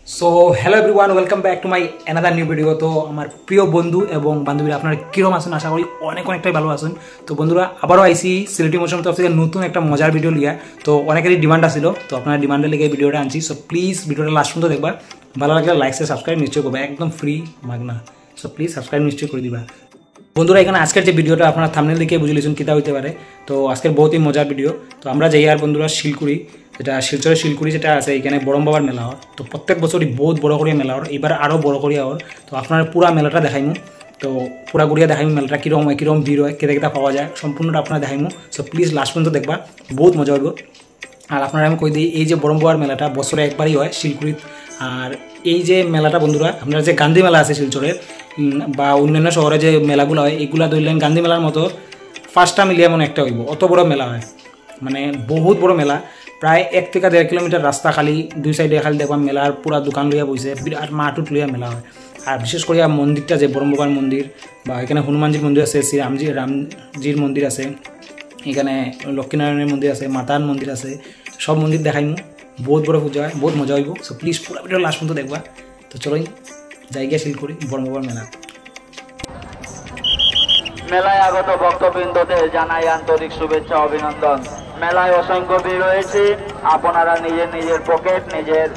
So hello everyone welcome back to my another new video. तो हमार प्रिय बंधु और बान्धवीरा अपनारा किरम आছেন आशा करी अनेकटाई भालो आছেন। तो बंधुरा आबारो आइसी सिलेटी मोशन तरफ থেকে নতুন একটা মজার ভিডিও লিয়া। তো অনেকেরই ডিমান্ড আছিল, তো আপনারা ডিমান্ডের লেগে ভিডিওটা আনছি। সো প্লিজ ভিডিওটা লাস্ট পর্যন্ত দেখবা, ভালো লাগলে লাইক শেয়ার সাবস্ক্রাইব নিশ্চয় করবা, একদম ফ্রি মাগনা। সো প্লিজ সাবস্ক্রাইব নিশ্চয় করে দিবা বন্ধুরা। এখানে আজকের যে ভিডিওটা আপনারা থাম্বনেল দেখে বুঝে লিছেন কিতা হইতে পারে। তো আজকের বহুতই মজার ভিডিও। তো আমরা যাই আর বন্ধুরা শিলকুড়ি, যেটা শিলচরের শিলকুড়ি যেটা আছে এখানে বরম বাবার মেলা হয়। তো প্রত্যেক বছরই বহুত বড় করে মেলা হয়, এবার আরও বড় করে হয়। তো আপনারা পুরা মেলাটা দেখাইমু, তো পুরা ঘুরিয়া দেখাইমু মেলাটা কীরকম হয়, কীরকম ভিড় হয়, কেটে কেটা পাওয়া যায়, সম্পূর্ণটা আপনারা দেখাইমু। সো প্লিজ লাস্ট পর্যন্ত দেখবা, বহুত মজা হইব। আর আপনারা আমি কই দিই, এই যে বরম বাবার মেলাটা বছরে একবারই হয় শিলকুড়িত। আর এই যে মেলাটা বন্ধুরা, আপনারা যে গান্ধী মেলা আছে শিলচরের বা অন্যান্য শহরে যে মেলাগুলো হয়, এগুলা ধরলেন গান্ধী মেলার মতো ফার্স্টটা মিলিয়ে মনে একটা হইব, অত বড় মেলা হয়, মানে বহুত বড় মেলা। প্রায় 1 থেকে 1.5 কিলোমিটার রাস্তা, খালি দুই সাইডে খালি দেখবা মেলার পুরা দোকান লইয়া বইছে, বিরাট মাঠুট লইয়া মেলা হয়। আর বিশেষ করে মন্দিরটা যে বরম বাবার মন্দির, বা এখানে হনুমানজির মন্দির আছে, রামজির মন্দির আছে, এখানে লক্ষ্মীনারায়ণের মন্দির আছে, মাতার মন্দির আছে, সব মন্দির দেখাইমু। বহুত বড় পূজা হয়, বহুত মজা হইব। সো প্লিজ পুরো ভিডিও লাস্ট পর্যন্ত দেখবা। তো চলোই জায়গা শিলকুড়ি বরম বাবার মেলা। মেলায় আগত ভক্তবৃন্দদের জানাই আন্তরিক শুভেচ্ছা অভিনন্দন। মেলায় অসংখ্য ভিড় রয়েছে, আপনারা নিজের নিজের পকেট, নিজের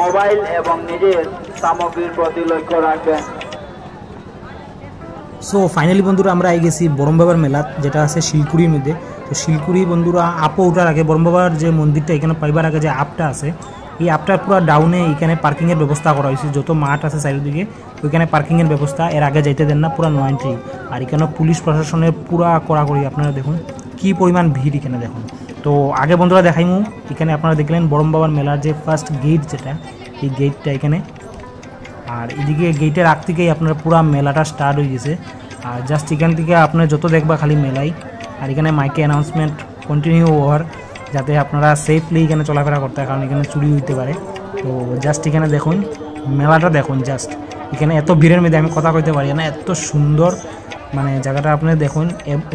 মোবাইল এবং নিজের সামগ্রীর প্রতি লক্ষ্য রাখবেন। সো ফাইনালি বন্ধুরা আমরা আই গেছি বরম বাবার মেলা, যেটা আছে শিলকুড়ির মধ্যে। তো শিলকুড়ি বন্ধুরা আপো ওঠার আগে বরম বাবার যে মন্দিরটা এখানে পাইবার আগে যে আপটা আছে, এই আপটার পুরো ডাউনে এখানে পার্কিংয়ের ব্যবস্থা করা হয়েছে। যত মাঠ আছে চারিদিকে ওইখানে পার্কিংয়ের ব্যবস্থা, এর আগে যাইতে দেন না, পুরো নো এন্ট্রি। আর এখানে পুলিশ প্রশাসনের পুরা কড়াকড়ি, আপনারা দেখুন কি পরিমাণ ভিড় এখানে দেখুন। তো আগে বন্ধুরা দেখাইমু, এখানে আপনারা দেখলেন বরম বাবার মেলার যে ফার্স্ট গেট, যেটা এই গেটটা এখানে। আর এদিকে গেটের আগ থেকেই আপনার পুরো মেলাটা স্টার্ট হয়ে গেছে। আর জাস্ট এখান থেকে আপনার যত দেখবা খালি মেলাই। আর এখানে মাইকে অ্যানাউন্সমেন্ট কন্টিনিউ হওয়ার, যাতে আপনারা সেফলি এখানে চলাফেরা করতে হয়, কারণ এখানে চুরি হইতে পারে। তো জাস্ট এখানে দেখুন মেলাটা দেখুন, জাস্ট এখানে এত ভিড়ের মধ্যে আমি কথা কইতে পারি না, এত সুন্দর মানে জায়গাটা আপনি দেখুন,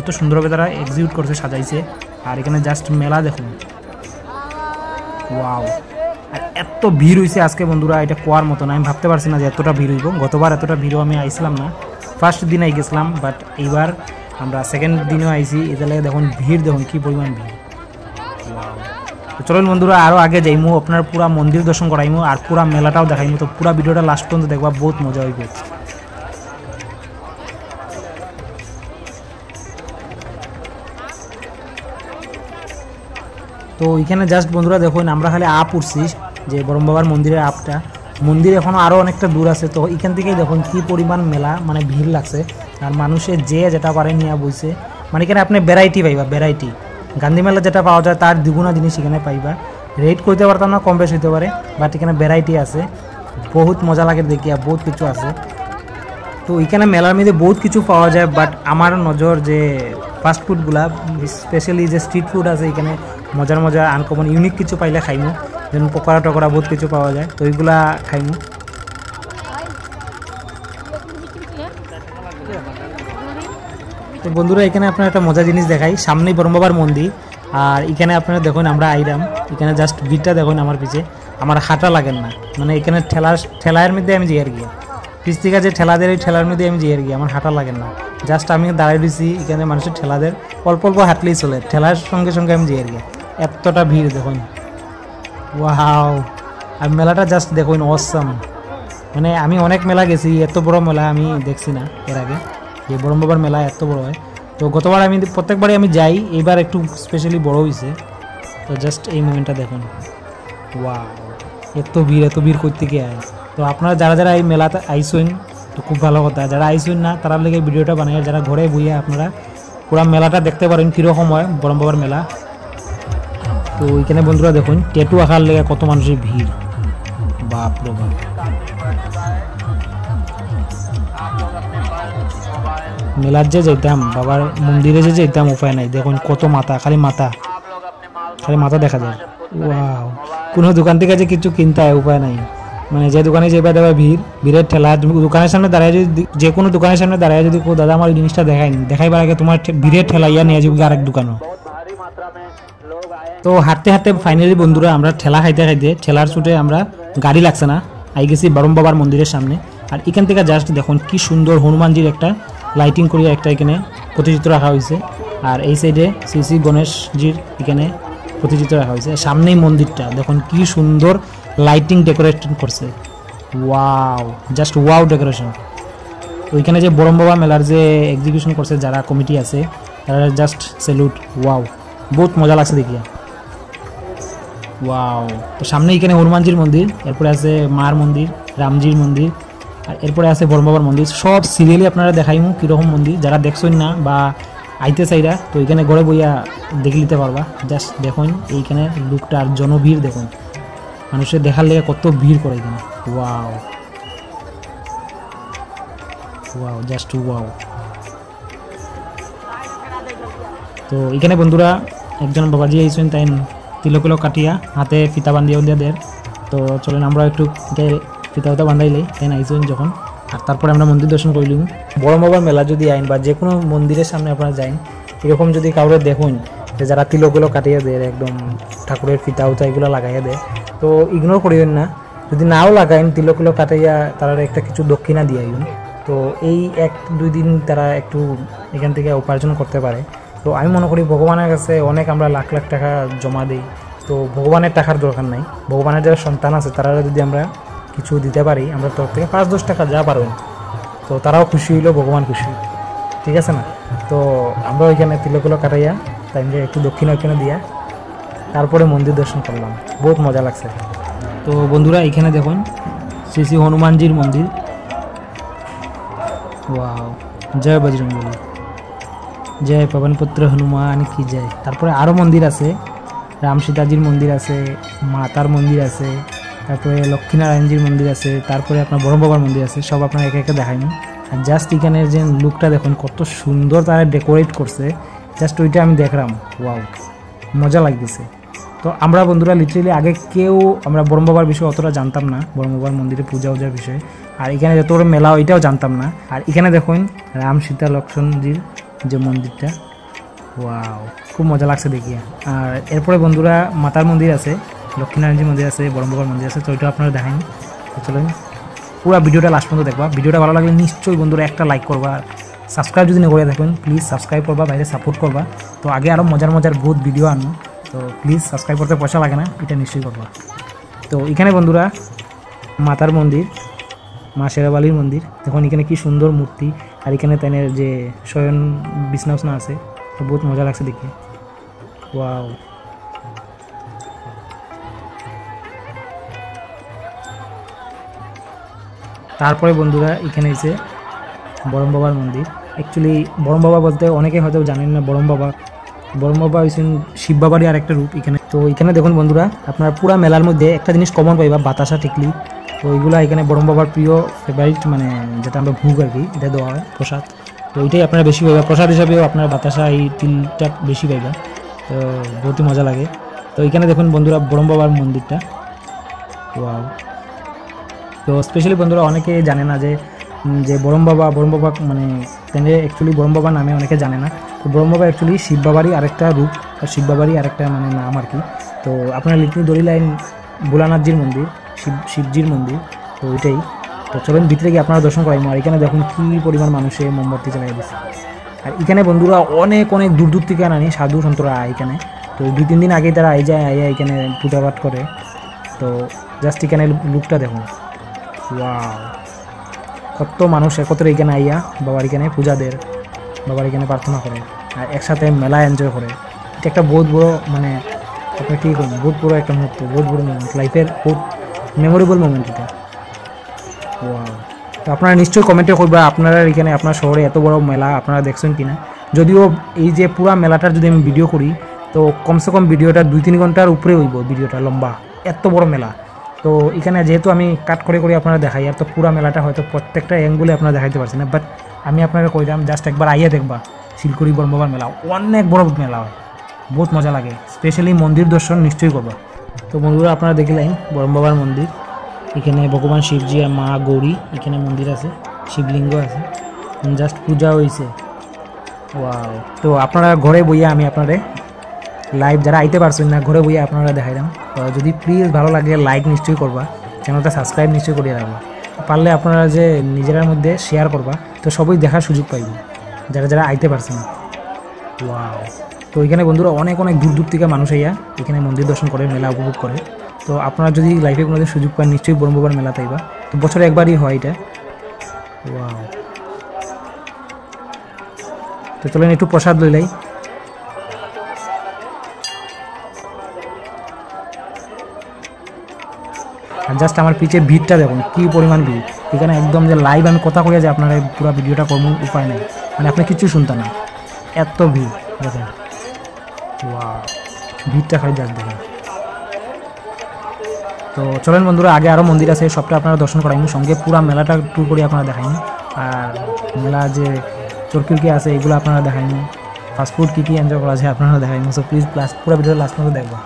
এত সুন্দরভাবে তারা এক্সিকিউট করছে, সাজাইছে। আর এখানে জাস্ট মেলা দেখুন, ওয়াও। আর এত ভিড় হয়েছে আজকে বন্ধুরা, এটা কোয়ার মতো না। আমি ভাবতে পারছি না যে এতটা ভিড় হইব। গতবার এতটা ভিড়ও আমি আইছিলাম না, ফার্স্ট দিন আই গেছিলাম, বাট এইবার আমরা সেকেন্ড দিনেও আইছি। এটা লাগে দেখুন ভিড়, দেখুন কী পরিমাণ ভিড়। চলুন বন্ধুরা আরও আগে যাইমু, আপনার পুরা মন্দির দর্শন করাইমু আর পুরা মেলাটাও দেখাইমু। তো পুরা ভিডিওটা লাস্ট পর্যন্ত দেখবা, বহুত মজা হইব। তো এখানে জাস্ট বন্ধুরা দেখুন আমরা খালি আপ উঠছি, যে বরম বাবার মন্দিরের আপটা। মন্দির এখনও আরও অনেকটা দূর আছে। তো এখান থেকেই দেখুন কী পরিমাণ মেলা, মানে ভিড় লাগছে। আর মানুষের যে যেটা পারে নিয়ে বইছে, মানে এখানে আপনি ভ্যারাইটি পাইবা, ভ্যারাইটি। গান্ধী মেলা যেটা পাওয়া যায় তার দ্বিগুণা জিনিস এখানে পাইবা। রেট করতে পারতাম না, কম বেশ হইতে পারে, বাট এখানে ভ্যারাইটি আছে, বহুত মজা লাগে দেখিয়া, বহুত কিছু আছে। তো এখানে মেলার মধ্যে বহুত কিছু পাওয়া যায়, বাট আমার নজর যে ফাস্টফুডগুলা, স্পেশালি যে স্ট্রিট ফুড আছে এখানে মজার মজার আনকমন ইউনিক কিছু পাইলে খাইমু, যেমন পকোড়া টকোড়া বহুত কিছু পাওয়া যায়, তো এইগুলা খাইমু। তো বন্ধুরা এখানে আপনার একটা মজার জিনিস দেখাই, সামনেই বরম বাবার মন্দির। আর এখানে আপনারা দেখুন আমরা আইলাম, এখানে জাস্ট ভিড়টা দেখুন আমার পিছে, আমার হাঁটা লাগেন না, মানে এখানে ঠেলার মধ্যে আমি যাই আর গিয়ে, পিছ থেকে যে ঠেলাদের ওই ঠেলার মধ্যে আমি যাই আর গিয়ে, আমার হাঁটা লাগেন না। জাস্ট আমি দাঁড়িয়ে দিয়েছি, এখানে মানুষের ঠেলাদের অল্প অল্প হাঁটলেই চলে, ঠেলার সঙ্গে সঙ্গে আমি যাই আর গিয়ে। এতটা ভিড় দেখুন, ওয়াও। আর মেলাটা জাস্ট দেখুন অসাম, মানে আমি অনেক মেলা গেছি, এত বড় মেলা আমি দেখছি না এর আগে, যে বরম বাবার মেলা এত বড় হয়। তো গতবার আমি প্রত্যেকবারই আমি যাই, এইবার একটু স্পেশালি বড় হয়েছে। তো জাস্ট এই মোমেন্টটা দেখুন, ওয়াও, এত ভিড় করতে গিয়ে আয়। তো আপনারা যারা যারা এই মেলাতে আইসেন তো খুব ভালো কথা, যারা আইসেন না তারা লেগে ভিডিওটা বানাই, যারা ঘরে বইয়ে আপনারা পুরো মেলাটা দেখতে পারেন কীরকম হয় বরম বাবার মেলা। তো ওইখানে বন্ধুরা দেখুন ট্যাটু আঁকার লেগে কত মানুষের ভিড়, বাপ রে বাপ। মেলার যে যেতাম, বাবার মন্দিরে যে যেতাম, উপায় নাই, দেখুন কত মাথা, খালি মাথা দেখা যায়। ওয়াও, কোনো দোকান থেকে যে কিছু কিনতে হয় উপায় নাই, মানে যে দোকানে যেবার দেবে ভিড়ের ঠেলা। দোকানের সামনে দাঁড়ায় যদি, যে কোনো দোকানের সামনে দাঁড়ায় যদি কেউ দাদা আমার এই জিনিসটা দেখাইবার আগে তোমার ভিড়ের ঠেলা ইয়া নিয়ে যাবি আরেক দোকানও। তো হাঁটতে হাঁটতে ফাইনালি বন্ধুরা আমরা ঠেলা খাইতে খাইতে, ঠেলার ছুটে আমরা গাড়ি লাগছে না, আই গেছি বরম বাবার মন্দিরের সামনে। আর এখান থেকে জাস্ট দেখুন কি সুন্দর হনুমানজির একটা লাইটিং করিয়া একটা এখানে প্রতিচিত্র রাখা হয়েছে। আর এই সাইডে শ্রী শ্রী গণেশজির এখানে প্রতিচিত্র রাখা হয়েছে। সামনেই মন্দিরটা দেখুন কি সুন্দর লাইটিং ডেকোরেশন করছে, ওয়াও, জাস্ট ওয়াও ডেকোরেশন। ওইখানে যে বরম বাবা মেলার যে এক্সিকিউশন করছে যারা কমিটি আছে তারা জাস্ট স্যালুট, ওয়াও, বহুত মজা লাগছে দেখিয়া, ওয়াও। তো সামনে এখানে হনুমানজির মন্দির, এরপরে আছে মার মন্দির, রামজির মন্দির, আর এরপরে আছে বরম বাবার মন্দির। সব সিরিয়ালি আপনারা দেখাইমু কীরকম মন্দির, যারা দেখছেন না বা আইতে চাইরা তো এখানে ঘরে বইয়া দেখে নিতে পারবা। জাস্ট দেখুন এইখানে লুকটা আর জনভিড় দেখুন, মানুষের দেখার লেগে কত ভিড় করে এখানে, ওয়াও ওয়াও, জাস্ট ওয়াও। তো এখানে বন্ধুরা একজন বাবাজি আইসেন, তাই তিলকিলো কাটিয়া হাতে ফিতা বান্ধিয়া দেয়। তো চলেন আমরা একটু ফিতা বান্ধাইলেই তাই আইসেন যখন, আর তারপরে আমরা মন্দির দর্শন করলাম। বরম বাবার মেলা যদি আইন বা যে কোনো মন্দিরের সামনে আপনারা যাইন, এরকম যদি কাউরে দেখুন যে যারা তিলকগুলো কাটিয়ে দেয়, একদম ঠাকুরের ফিতা উতা এগুলো লাগাইয়া দেয়, তো ইগনোর করিবেন না। যদি নাও লাগাইন তিলকগুলো কাটাইয়া তারা একটা কিছু দক্ষিণা দিয়ে আইন, তো এই 1-2 দিন তারা একটু এখান থেকে উপার্জন করতে পারে। তো আমি মনে করি ভগবানের কাছে অনেক আমরা লাখ লাখ টাকা জমা দিই, তো ভগবানের টাকার দরকার নাই। ভগবানের যারা সন্তান আছে তারা যদি আমরা কিছু দিতে পারি আমরা তরফ থেকে 5-10 টাকা যা পারবেন, তো তারাও খুশি হইলো, ভগবান খুশি, ঠিক আছে না? তো আমরা ওইখানে তিলকগুলো কাটাইয়া তাই একটু দক্ষিণ ওইখানে দিয়া তারপরে মন্দির দর্শন করলাম, বহুত মজা লাগছে। তো বন্ধুরা এখানে দেখুন শ্রী শ্রী হনুমানজির মন্দির, ওয়াও, জয় বজরংবলী, জয় পবনপুত্র হনুমান কি জয়। তারপরে আরও মন্দির আছে, রাম সীতাজির মন্দির আছে, মাতার মন্দির আছে, তারপরে লক্ষ্মীনারায়ণজির মন্দির আছে, তারপরে আপনার বরম বাবার মন্দির আছে, সব আপনার একে একে দেখাইনি। আর জাস্ট এখানের যে লুকটা দেখুন কত সুন্দর তারা ডেকোরেট করছে, জাস্ট ওইটা আমি দেখলাম, ওয়াও, মজা লাগতেছে। তো আমরা বন্ধুরা লিটারেলি আগে কেউ আমরা বরম বাবার বিষয়ে অতটা জানতাম না, বরম বাবার মন্দিরে পূজা উজার বিষয়ে, আর এখানে যত বড় মেলা ওইটাও জানতাম না। আর এখানে দেখুন রাম সীতা লক্ষ্মণজির যে মন্দিরটা, ওয়াও, খুব মজা লাগছে দেখিয়া। আর এরপরে বন্ধুরা মাতার মন্দির আছে, লক্ষ্মীনারায়ণজির মন্দির আছে, বরম বাবার মন্দির আছে, তো ওইটাও আপনারা দেখাইনি। তো চলেন পুরো ভিডিওটা লাস্ট পর্যন্ত দেখবা। ভিডিওটা ভালো লাগলে নিশ্চয়ই বন্ধুরা একটা লাইক করবা, সাবস্ক্রাইব যদি না করে থাকেন প্লিজ সাবস্ক্রাইব করবা, বাইরে সাপোর্ট করবা। তো আগে আরও মজার মজার বহুত ভিডিও আনো, তো প্লিজ সাবস্ক্রাইব করতে পয়সা লাগে না, এটা নিশ্চয়ই করবা। তো এখানে বন্ধুরা মাতার মন্দির, মা শেরাবালির মন্দির দেখুন, এখানে কি সুন্দর মূর্তি, আর এখানে তাদের যে শয়ন বিছনা আছে, তো বহুত মজা লাগছে দেখি, ওয়াও। তারপরে বন্ধুরা এখানে এসে বরম বাবার মন্দির। অ্যাকচুয়ালি বরম বাবা বলতে অনেকে হয়তো জানেন না, বরম বাবা হয়েছেন শিব বাবারই আর একটা রূপ এখানে। তো এখানে দেখুন বন্ধুরা আপনার পুরা মেলার মধ্যে একটা জিনিস কমন পাইবা, বাতাসা টিকলি। তো ওইগুলো এখানে বরম বাবার প্রিয় ফেভারিট, মানে যেটা আমরা ভোগ আর কি, এটা দেওয়া হয় প্রসাদ। তো এইটাই আপনারা বেশি পাইবা প্রসাদ হিসাবেও, আপনার বাতাসা এই তিলটা বেশি পাইবা, তো বহুতই মজা লাগে। তো এখানে দেখুন বন্ধুরা বরম বাবার মন্দিরটা, ওয়াও। তো স্পেশালি বন্ধুরা অনেকে জানে না যে বরম বাবা মানে তেনে অ্যাকচুয়ালি বরম বাবা নামে অনেকে জানে না। তো বরম বাবা অ্যাকচুয়ালি শিব বাবারই আরেকটা রূপ, শিব বাবারই আরেকটা মানে নাম আর কি। তো আপনার লিটনি দড়ি লাইন ভোলানাথজির মন্দির, শিবজির মন্দির, তো ওইটাই। তো চলুন ভিতরে গিয়ে আপনারা দর্শন করাই। আর এখানে দেখুন কী পরিমাণ মানুষে মোমবাতি জ্বালাই দিচ্ছে। আর এখানে বন্ধুরা অনেক দূর দূর থেকে আনি সাধু সন্তরা এখানে। তো 2-3 দিন আগেই তারা আইয়া এখানে পূজা পাঠ করে। তো জাস্ট এখানে লুকটা দেখুন, ওয়াও, কত মানুষ একত্রে এখানে আইয়া বাবার এখানে পূজা দেয়, বাবার এখানে প্রার্থনা করে, আর একসাথে মেলা এনজয় করে। এটা একটা বহুত বড় মানে আপনি কী করুন, বহুত বড় একটা মুহূর্ত, বহুত বড় মোমেন্ট, লাইফের বহুত মেমোরেবল মোমেন্ট এটা, ওয়াও। তো আপনারা নিশ্চয়ই কমেন্টে করবা আপনারা এখানে আপনার শহরে এত বড় মেলা আপনারা দেখছেন কিনা। যদিও এই যে পুরা মেলাটার যদি আমি ভিডিও করি তো কমসে কম ভিডিওটা 2-3 ঘন্টার উপরে হইব, ভিডিওটা লম্বা, এত বড় মেলা। তো এখানে যেহেতু আমি কাট করে আপনারা দেখাই, আর তো পুরা মেলাটা হয়তো প্রত্যেকটা অ্যাঙ্গুলে আপনারা দেখাইতে পারছেন না, বাট আমি আপনারা কইলাম জাস্ট একবার আইয়া দেখবা শিলকুড়ি বরম বাবার মেলা, অনেক বড় মেলা হয়, বহুত মজা লাগে। স্পেশালি মন্দির দর্শন নিশ্চয়ই করবা। তো বন্ধুরা আপনারা দেখলেন বরম বাবার মন্দির, এখানে ভগবান শিবজি আর মা গৌরী এখানে মন্দির আছে, শিবলিঙ্গ আছে, জাস্ট পূজা হয়েছে, ওয়াও। তো আপনারা ঘরে বইয়া আমি আপনারা লাইভ যারা আইতে পারছেন না ঘরে বইয়া আপনারা দেখাইলাম। তো যদি প্লিজ ভালো লাগে লাইক নিশ্চয়ই করবা, চ্যানেলটা সাবস্ক্রাইব নিশ্চয়ই করিয়ে রাখবা। পারলে আপনারা যে নিজেরার মধ্যে শেয়ার করবা, তো সবাই দেখার সুযোগ পাইবে যারা যারা আইতে পারছে না। ওয়াও! তো এখানে বন্ধুরা অনেক অনেক দূর দূর থেকে মানুষ আইয়া এখানে মন্দির দর্শন করে, মেলা উপভোগ করে। তো আপনারা যদি লাইফে কোনোদিন সুযোগ পান নিশ্চয়ই ব্রহ্মবার মেলা তাইবা। তো বছরে একবারই হয় এটা। ওয়াও! তো চলেন একটু প্রসাদ লইলাই। আর জাস্ট আমার পিছে ভিড়টা দেখুন, কী পরিমাণ ভিড় এখানে। একদম যে লাইভ আমি কথা কইয়া যে আপনারা পুরো ভিডিওটা করবো উপায় নেই, মানে আপনি কিছু শুনতে না, এত ভিড় দেখেন। ওয়াও! ভিড়টা খালি জাস্ট দেখেন। তো চলেন বন্ধুরা, আগে আরও মন্দির আছে, সবটা আপনারা দর্শন করাইনি, সঙ্গে পুরো মেলাটা ট্যুর করে আপনারা দেখাইনি। আর মেলা যে চরকিরকি আছে এগুলো আপনারা দেখাইনি, ফাস্টফুড কী কী এনজয় করা যায় আপনারা দেখাইনি। সো প্লিজ পুরো ভিডিওটা লাস্ট পর্যন্ত দেখবা।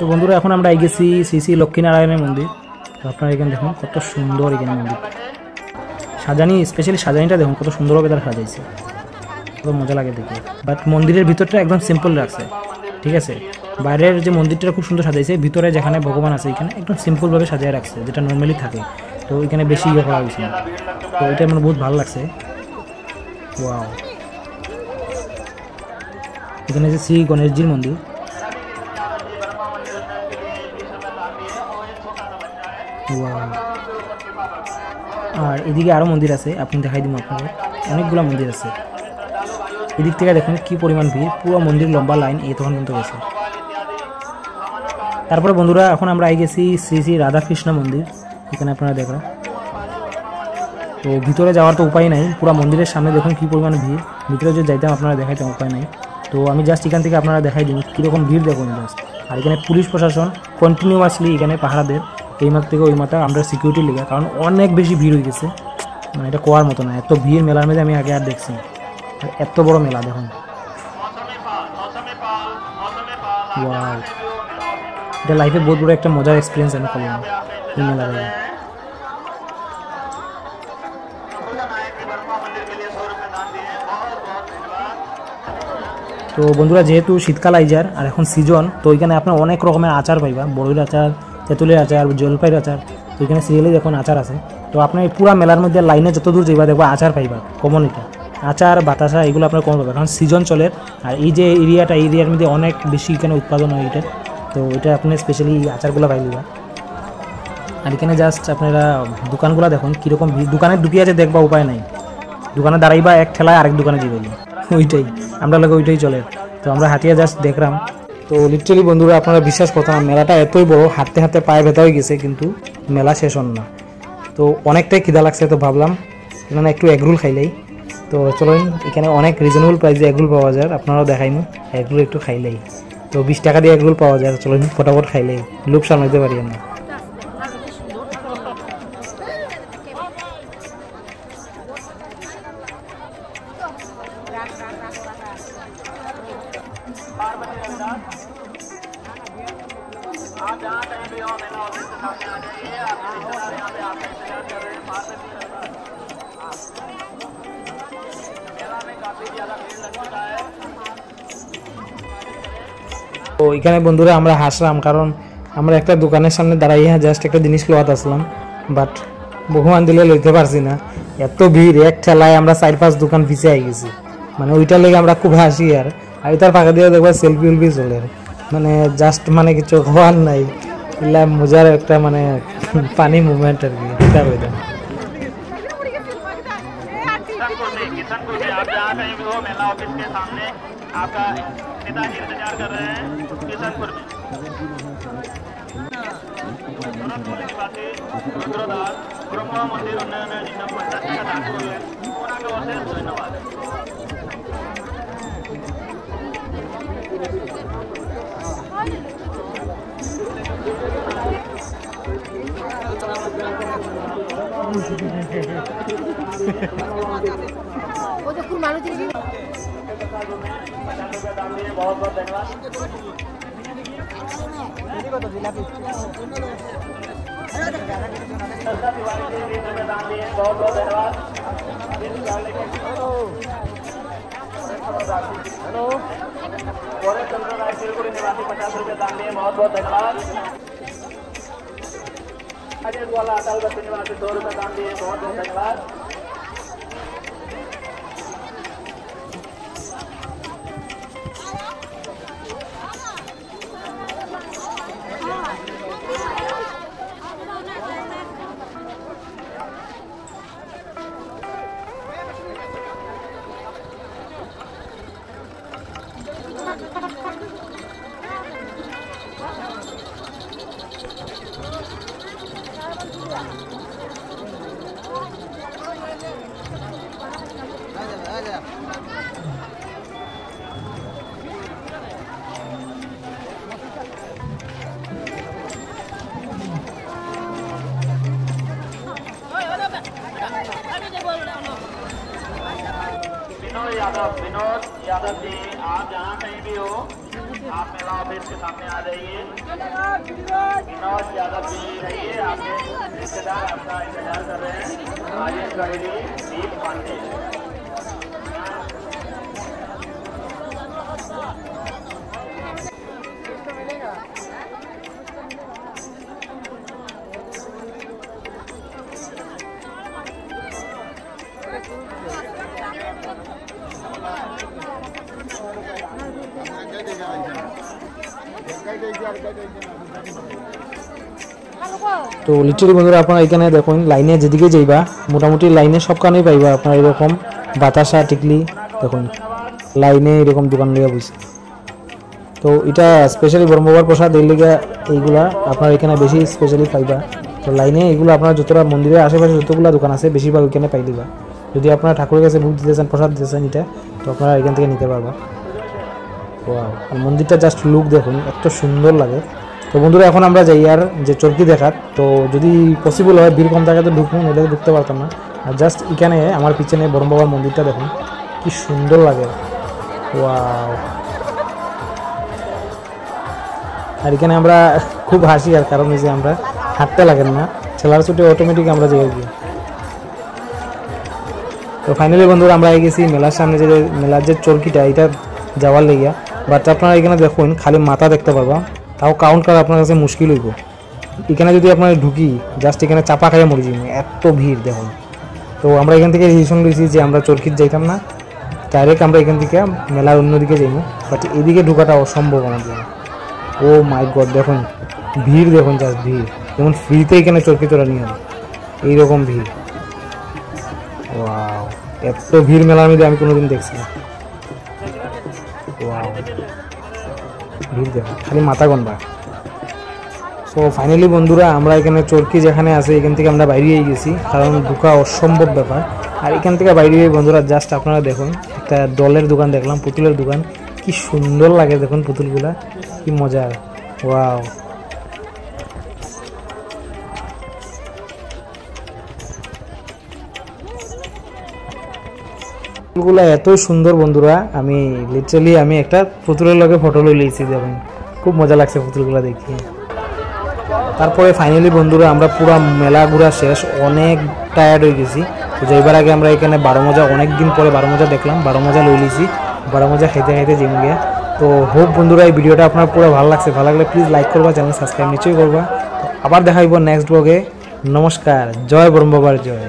তো বন্ধুরা এখন আমরা গেছি শ্রী শ্রী লক্ষ্মীনারায়ণের মন্দির। তো আপনারা এখানে দেখুন কত সুন্দর এখানে মন্দির সাজানি, স্পেশালি সাজানিটা দেখুন কত সুন্দরভাবে তারা সাজাইছে, কত মজা লাগে দেখে। বাট মন্দিরের ভিতরটা একদম সিম্পল রাখছে, ঠিক আছে। বাইরের যে মন্দিরটা খুব সুন্দর সাজাইছে, ভিতরে যেখানে ভগবান আছে এখানে একদম সিম্পলভাবে সাজিয়ে রাখছে, যেটা নর্মালি থাকে। তো এখানে বেশি ইয়ে করা হয়েছে, তো এটা আমার বহুত ভালো লাগছে। ওয়াও! এখানে যে শ্রী গণেশজির মন্দির, আর এদিকে আরও মন্দির আছে, আপনি দেখাই দিব আপনাকে, অনেকগুলো মন্দির আছে। এদিক থেকে দেখুন কি পরিমাণ ভিড়, পুরো মন্দির লম্বা লাইন এই তখন পর্যন্ত গেছে। তারপরে বন্ধুরা এখন আমরা গেছি শ্রী শ্রী রাধাকৃষ্ণ মন্দির, এখানে আপনারা দেখলাম। তো ভিতরে যাওয়ার তো উপায় নাই, পুরো মন্দিরের সামনে দেখুন কি পরিমাণ ভিড়, ভিতরে যদি যাইতাম আপনারা দেখাইতাম, উপায় নাই। তো আমি জাস্ট এখান থেকে আপনারা দেখাই দিন কীরকম ভিড় দেখুন জাস্ট। আর এখানে পুলিশ প্রশাসন কন্টিনিউয়াসলি এখানে পাহারাদের, এই মাঠ থেকে ওই মাথা আমরা সিকিউরিটি লেগে, কারণ অনেক বেশি ভিড় হয়ে গেছে, মানে এটা কোয়ার মতো না। এত ভিড় মেলার মধ্যে আমি আগে আর দেখছি, এত বড় মেলা দেখুন। ওয়াও! এটা লাইফে বহুত বড় একটা মজার এক্সপিরিয়েন্স আমি করলাম এই মেলার। তো বন্ধুরা যেহেতু শীতকাল আইজার আর এখন সিজন, তো এখানে আপনার অনেক রকমের আচার পাইবা, বড়ইর আচার, তেঁতুলের আচার, জলপাইয়ের আচার। তো এখানে সিরিয়ালি দেখুন আচার আছে। তো আপনার এই পুরা মেলার মধ্যে লাইনে যত দূর যাইবা দেখবা আচার পাইবা, কমন এটা আচার বাতাসা এগুলো আপনার কমন পাবে, কারণ সিজন চলে। আর এই যে এরিয়ার মধ্যে অনেক বেশি এখানে উৎপাদন হয় এটা, তো এটা আপনি স্পেশালি আচারগুলো পাইলিবা। আর এখানে জাস্ট আপনারা দোকানগুলো দেখুন কীরকম ভিড়, দোকানে ঢুকিয়ে আছে দেখবা, উপায় নাই, দোকানে দাঁড়াইবা এক ঠেলায় আরেক দোকানে যাবে, ওইটাই আমরা লোক ওইটাই চলে। তো আমরা হাঁটিয়ে জাস্ট দেখলাম। তো লিটারালি বন্ধুরা আপনারা বিশ্বাস করতাম না, মেলাটা এতই বড়, হাঁটতে হাঁটতে পায়ে ব্যথা হয়ে গেছে, কিন্তু মেলা শেষ হন না। তো অনেকটাই খিদা লাগছে, তো ভাবলাম এখানে একটু এগরোল খাইলেই। তো চলুন, এখানে অনেক রিজনেবল প্রাইসে এগরোল পাওয়া যায়, আপনারাও দেখাইনি এগরোল একটু খাইলেই। তো 20 টাকা দিয়ে এগরোল পাওয়া যায়, চলুন ফটাফট খাইলেই, লোভ সামলাইতে পারি না। তো এখানে বন্ধুরা আমরা হাসলাম, কারণ আমরা একটা দোকানের সামনে দাঁড়াইয়া জাস্ট একটা জিনিস লোয়াত আসলাম, বাট ভগবান দিলে লইতে পারছি না, এত ভিড়, এক ঠেলায় আমরা 4-5 দোকান পিছিয়ে আই গেছি, মানে ওইটার লেগে আমরা খুব হাসি। আর তার ফাঁকা দিয়ে দেখবা সেলফি উলফি চলে, মানে জাস্ট মানে কিছু হওয়ার নাই, এগুলা মজার একটা মানে পানি মুভমেন্ট আর কি, এটা হয়ে যায়। आपका पिताजी इंतजार कर रहे हैं किशनपुर में। रुद्रदास ब्रह्मा मंदिर उन्नयन निगम पंचायत का दाखिल हुए कोना का अशेष धन्यवाद। वो तो फुल मानो चाहिए। बहुत बहुत धन्यवाद। वाला अटल बस्ती निवासी 2 रुपए दान दिए, बहुत बहुत धन्यवाद। विनोद यादव जी, आप जहाँ कहीं भी हो, आप मेरा ऑफिस के सामने आ जाइए। विनोद यादव जी रहिए, आपके रिश्तेदार आपका इंतजार कर रहे हैं। राजेश गढ़ी, दीप पांडे। তো লিটারি বন্ধুরা আপনারা এখানে দেখুন লাইনে যেদিকে যাইবা মোটামুটি লাইনে সবখানেই পাইবা আপনারা এরকম বাতাসা টিকলি দেখুন লাইনে এরকম দোকান লিয়ে বসে। তো এটা স্পেশালি ব্রহ্মবার প্রসাদ এই লিগে এইগুলা আপনারা এখানে বেশি স্পেশালি পাইবা। তো লাইনে এগুলো আপনারা যতটা মন্দিরের আশেপাশে যতগুলো দোকান আছে বেশিরভাগ ওইখানে পাই দিবা। যদি আপনারা ঠাকুরের কাছে ভোগ দিতেছেন প্রসাদ দিতেছেন এটা, তো আপনারা এখান থেকে নিতে পারবা। ওয়াও, আর মন্দিরটা জাস্ট লুক দেখুন এত সুন্দর লাগে। তো বন্ধুরা এখন আমরা যাই আর যে চরকি দেখার, তো যদি পসিবল হয় ভিড় কম থাকে তো ঢুকুন, এটা ঢুকতে পারতাম না। আর জাস্ট এখানে আমার পিছনে বরম বাবার মন্দিরটা দেখুন কি সুন্দর লাগে। ওয়াও, আর এখানে আমরা খুব হাসি, আর কারণ যে আমরা হাঁটতে লাগেন না, ছেলার ছুটে অটোমেটিক আমরা যাই আর কি। তো ফাইনালি বন্ধুরা আমরা গেছি মেলার সামনে, যে মেলার যে চরকিটা এটা যাওয়ার লেগিয়া। বাট আপনারা এখানে দেখুন খালি মাথা দেখতে পারবা, তাও কাউন্ট করা আপনার কাছে মুশকিল হইব। এখানে যদি আপনার ঢুকি জাস্ট এখানে চাপা খাইয়া মরে যাই, এত ভিড় দেখুন। তো আমরা এখান থেকে ডিসিশন লইছি যে আমরা চরকিত যাইতাম না, ডাইরেক্ট আমরা এখান থেকে মেলার অন্যদিকে যাইব। বাট এদিকে ঢোকাটা অসম্ভব আমার জন্য। ও মাই গড, দেখুন ভিড় দেখুন, জাস্ট ভিড়, যেমন ফ্রিতে এখানে চরকি তোলা নিয়ে হবে এইরকম ভিড়। ওয়াও, এত ভিড় মেলার মধ্যে আমি কোনোদিন দেখছি না। ওয়াও, ভিড় দেখুন খালি মাথা গন্ডা। সো ফাইনালি বন্ধুরা আমরা এখানে চরকি যেখানে আছে এখান থেকে আমরা বাইরে গেছি, কারণ ঢোকা অসম্ভব ব্যাপার। আর এখান থেকে বাইরে বন্ধুরা জাস্ট আপনারা দেখুন একটা দলের দোকান দেখলাম, পুতুলের দোকান, কি সুন্দর লাগে দেখুন পুতুলগুলা, কি মজার। ওয়াও, পুতুলগুলা এতই সুন্দর বন্ধুরা, আমি লিটারালি আমি একটা পুতুলের লগে ফটো লই লিয়েছি, দেখুন খুব মজা লাগছে পুতুলগুলা দেখি। তারপরে ফাইনালি বন্ধুরা আমরা পুরো মেলা ঘোরা শেষ, অনেক টায়ার্ড হয়ে গেছি। তো যাইবার আগে আমরা এখানে 12 মজা, অনেক দিন পরে 12 মজা দেখলাম, 12 মজা লই লিয়েছি, 12 মজা খাইতে খাইতে জিম গিয়া। তো হোপ বন্ধুরা এই ভিডিওটা আপনার পুরো ভালো লাগছে, ভালো লাগলে প্লিজ লাইক করবা, চ্যানেল সাবস্ক্রাইব নিশ্চয়ই করবা। আবার দেখা হইব নেক্সট ব্লগে। নমস্কার, জয় ব্রহ্ম বাবার জয়।